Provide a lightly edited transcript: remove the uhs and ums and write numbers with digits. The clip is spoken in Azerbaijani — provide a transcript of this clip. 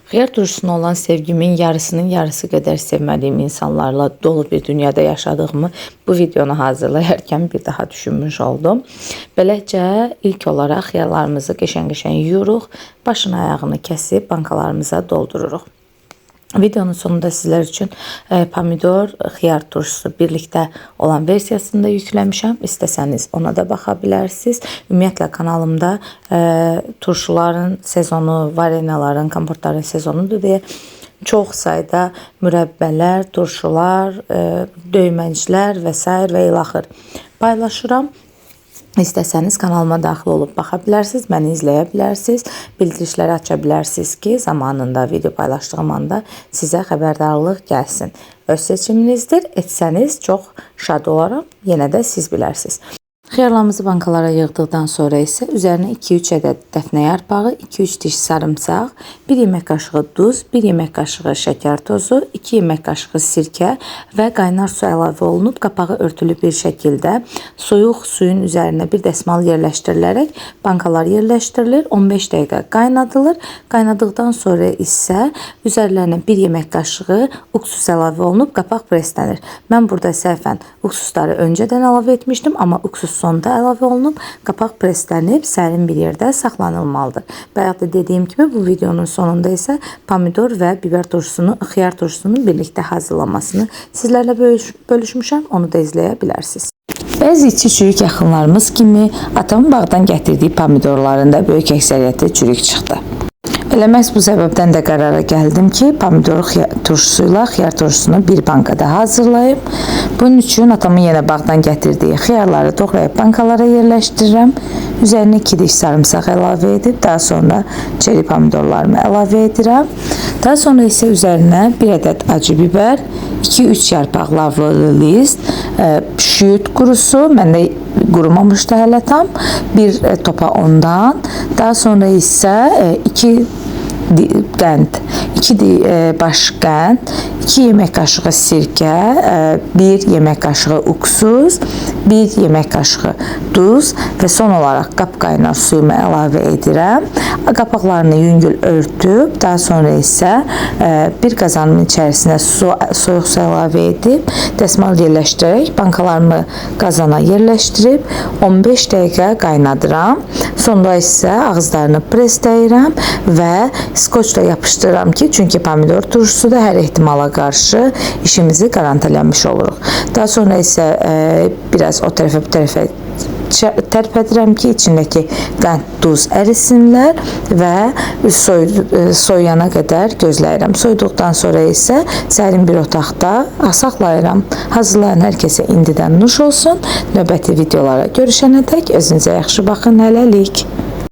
Xiyar turşusuna olan sevgimin yarısının yarısı qədər sevmədiyim insanlarla dolu bir dünyada yaşadığımı bu videonu hazırlayarkən bir daha düşünmüş oldum. Beləcə ilk olaraq xiyarlarımızı qəşəng-qəşəng yuyuruq, başını ayağını kəsib bankalarımıza doldururuq. Videonun sonunda sizler için pomidor, xiyar turşusu birlikte olan versiyasını da yükləmişəm. İstəsəniz ona da baxa bilərsiniz. Ümumiyyətlə kanalımda turşuların sezonu, varenaların, kompotların sezonudur deyə çox sayda mürəbbələr, turşular, döyməclər və s. və ilaxır paylaşıram. İstəsəniz kanalıma daxil olub baxa bilərsiniz, məni izləyə bilərsiniz, bildirişləri aça bilərsiniz ki, zamanında video paylaşdığım anda sizə xəbərdarlıq gəlsin. Öz seçiminizdir, etsəniz çox şad olaram, yenə də siz bilərsiniz. Xiyarlarımızı bankalara yığdıqdan sonra isə üzərinə 2-3 ədəd dəfnə yarpağı, 2-3 diş sarımsaq, 1 yemək qaşığı duz, 1 yemək qaşığı şəkər tozu, 2 yemək qaşığı sirkə və qaynar su əlavə olunub qapağı örtülü bir şəkildə soyuq suyun üzərinə bir dəsmal yerləşdirilərək bankalar yerləşdirilir, 15 dəqiqə qaynadılır. Qaynadıqdan sonra isə üzərlərinə 1 yemək qaşığı uksus əlavə olunub qapaq preslənir. Mən burada səhvən uksusları öncədən əlavə etmişdim, amma uksus sonda əlavə olunub, qapaq preslənib sərin bir yerdə saxlanılmalıdır. Bayaq da dediyim kimi bu videonun sonunda isə pomidor və biber turşusunu, xiyar turşusunun birlikdə hazırlanmasını sizlərlə bölüşmüşəm, onu da izləyə bilərsiniz. Bəzi içi çürük yaxınlarımız kimi atamın bağdan gətirdiyi pomidorların da böyük əksəriyyəti çürük çıxdı. Elə məhz bu səbəbdən də qərara gəldim ki, pomidor turşusuyla xiyar turşusunu bir bankada hazırlayıb. Bunun üçün atamın yenə bağdan gətirdiyi xiyarları doğrayıb bankalara yerləşdirirəm. Üzərinə 2 diş sarımsaq əlavə edib, daha sonra çeri pomidorlarımı əlavə edirəm. Daha sonra isə üzərinə 1 ədəd acı biber, 2-3 yarpaq lavlı list, şüyüt qurusu, məndə qurumamışdı hələ tam, bir topa ondan, daha sonra isə 2 qənd, 2 baş qənd, 2 yemək qaşığı sirkə, 1 yemək qaşığı uksus, 1 yemək qaşığı duz və son olaraq qapqaynar suyumu əlavə edirəm. Qapaqlarını yüngül örtüb, daha sonra isə bir qazanın içərisinə soyuq su əlavə edib, dəsmal yerləşdirərək bankalarımı qazana yerləşdirib 15 dəqiqə qaynadıram. Sonra isə ağızlarını presləyirəm və skoçla yapışdırıram ki, çünki pomidor turşusu da hər ehtimala qarşı işimizi garantiləmiş oluruq. Daha sonra isə biraz o tərəfə bu tərəfə tərpədirəm ki, içindəki qənd, duz ərisinlər və soyuyana qədər gözləyirəm. Soyuduqdan sonra isə sərin bir otaqda saxlayıram. Hazırlayan hər kəsə indidən nuş olsun. Növbəti videolara görüşənədək özünüzə yaxşı baxın, hələlik.